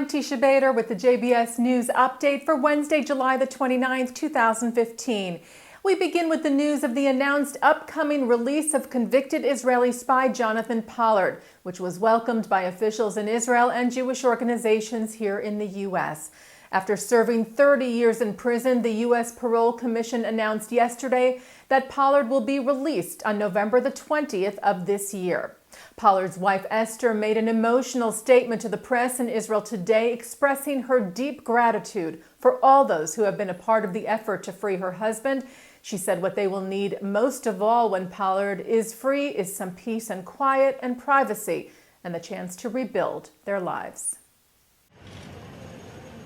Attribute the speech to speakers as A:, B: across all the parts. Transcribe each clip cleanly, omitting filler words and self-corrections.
A: I'm Teisha Bader with the JBS News Update for Wednesday, July the 29th, 2015. We begin with the news of the announced upcoming release of convicted Israeli spy Jonathan Pollard, which was welcomed by officials in Israel and Jewish organizations here in the U.S. After serving 30 years in prison, the U.S. Parole Commission announced yesterday that Pollard will be released on November the 20th of this year. Pollard's wife Esther made an emotional statement to the press in Israel today, expressing her deep gratitude for all those who have been a part of the effort to free her husband. She said what they will need most of all when Pollard is free is some peace and quiet and privacy and the chance to rebuild their lives.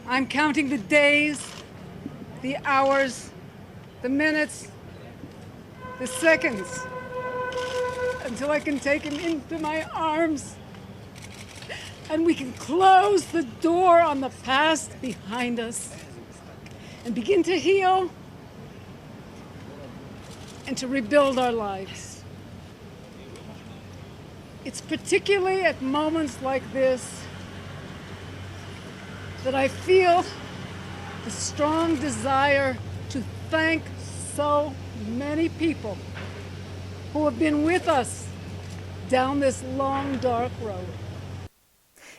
B: I'm counting the days, the hours, the minutes, the seconds, until I can take him into my arms and we can close the door on the past behind us and begin to heal and to rebuild our lives. It's particularly at moments like this that I feel the strong desire to thank so many people who have been with us down this long, dark road.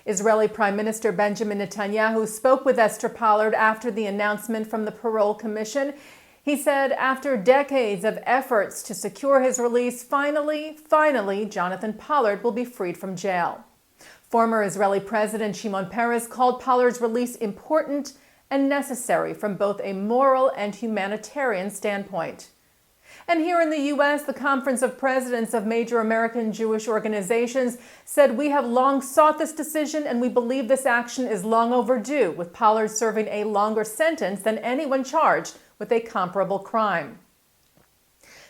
A: Israeli Prime Minister Benjamin Netanyahu spoke with Esther Pollard after the announcement from the Parole Commission. He said after decades of efforts to secure his release, finally, Jonathan Pollard will be freed from jail. Former Israeli President Shimon Peres called Pollard's release important and necessary from both a moral and humanitarian standpoint. And here in the U.S., the Conference of Presidents of major American Jewish organizations said, "We have long sought this decision and we believe this action is long overdue, with Pollard serving a longer sentence than anyone charged with a comparable crime."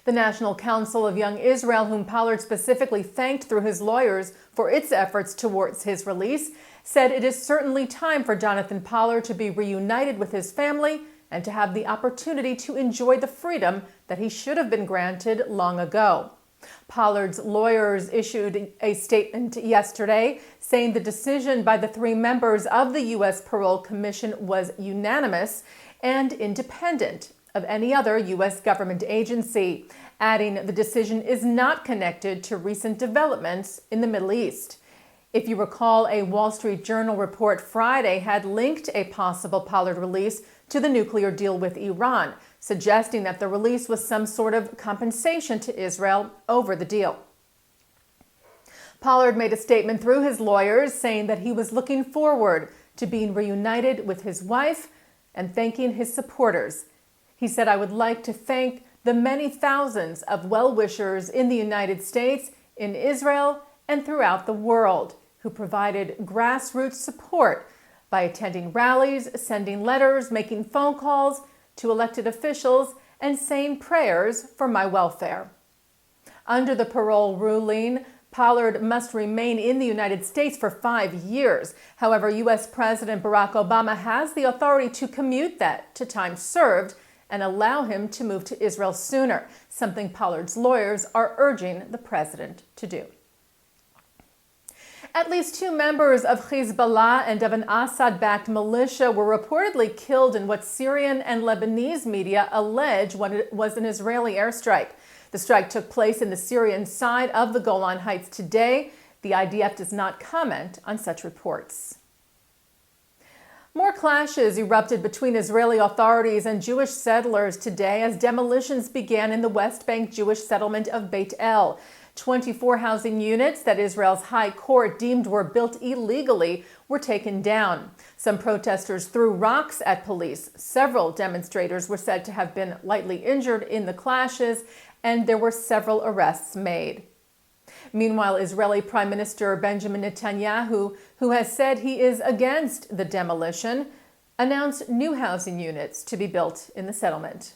A: The National Council of Young Israel, whom Pollard specifically thanked through his lawyers for its efforts towards his release, said it is certainly time for Jonathan Pollard to be reunited with his family and to have the opportunity to enjoy the freedom that he should have been granted long ago. Pollard's lawyers issued a statement yesterday saying the decision by the three members of the U.S. Parole Commission was unanimous and independent of any other U.S. government agency, adding the decision is not connected to recent developments in the Middle East. If you recall, a Wall Street Journal report Friday had linked a possible Pollard release to the nuclear deal with Iran, suggesting that the release was some sort of compensation to Israel over the deal. Pollard made a statement through his lawyers saying that he was looking forward to being reunited with his wife and thanking his supporters. He said, "I would like to thank the many thousands of well-wishers in the United States, in Israel, and throughout the world who provided grassroots support by attending rallies, sending letters, making phone calls to elected officials, and saying prayers for my welfare." Under the parole ruling, Pollard must remain in the United States for 5 years. However, U.S. President Barack Obama has the authority to commute that to time served and allow him to move to Israel sooner, something Pollard's lawyers are urging the president to do. At least 2 members of Hezbollah and of an Assad-backed militia were reportedly killed in what Syrian and Lebanese media allege was an Israeli airstrike. The strike took place in the Syrian side of the Golan Heights today. The IDF does not comment on such reports. More clashes erupted between Israeli authorities and Jewish settlers today as demolitions began in the West Bank Jewish settlement of Beit El. 24 housing units that Israel's high court deemed were built illegally were taken down. Some protesters threw rocks at police. Several demonstrators were said to have been lightly injured in the clashes, and there were several arrests made. Meanwhile, Israeli Prime Minister Benjamin Netanyahu, who has said he is against the demolition, announced new housing units to be built in the settlement.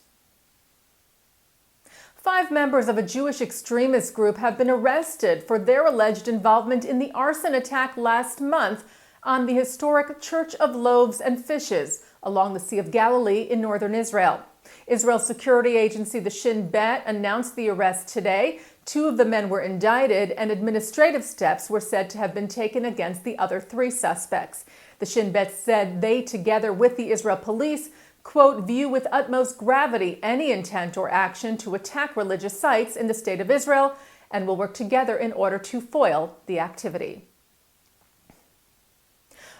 A: 5 members of a Jewish extremist group have been arrested for their alleged involvement in the arson attack last month on the historic Church of Loaves and Fishes along the Sea of Galilee in northern Israel. Israel's security agency, the Shin Bet, announced the arrest today. 2 of the men were indicted, and administrative steps were said to have been taken against the other 3 suspects. The Shin Bet said they, together with the Israel police, quote, view with utmost gravity any intent or action to attack religious sites in the State of Israel and will work together in order to foil the activity.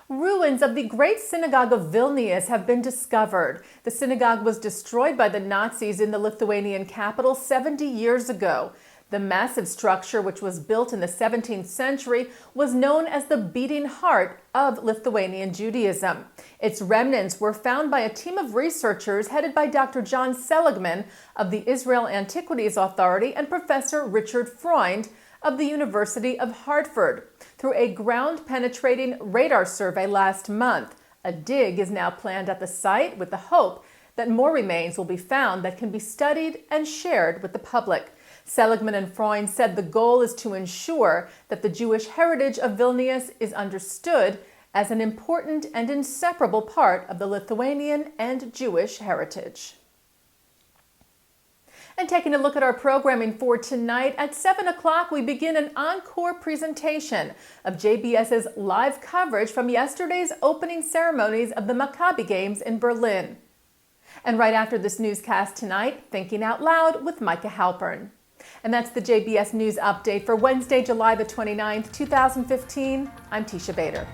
A: Ruins of the Great Synagogue of Vilnius have been discovered. The synagogue was destroyed by the Nazis in the Lithuanian capital 70 years ago. The massive structure, which was built in the 17th century, was known as the beating heart of Lithuanian Judaism. Its remnants were found by a team of researchers headed by Dr. John Seligman of the Israel Antiquities Authority and Professor Richard Freund of the University of Hartford. Through a ground-penetrating radar survey last month, a dig is now planned at the site with the hope that more remains will be found that can be studied and shared with the public. Seligman and Freund said the goal is to ensure that the Jewish heritage of Vilnius is understood as an important and inseparable part of the Lithuanian and Jewish heritage. And taking a look at our programming for tonight, at 7 o'clock we begin an encore presentation of JBS's live coverage from yesterday's opening ceremonies of the Maccabi Games in Berlin. And right after this newscast tonight, Thinking Out Loud with Micah Halpern. And that's the JBS News Update for Wednesday, July the 29th, 2015. I'm Teisha Bader.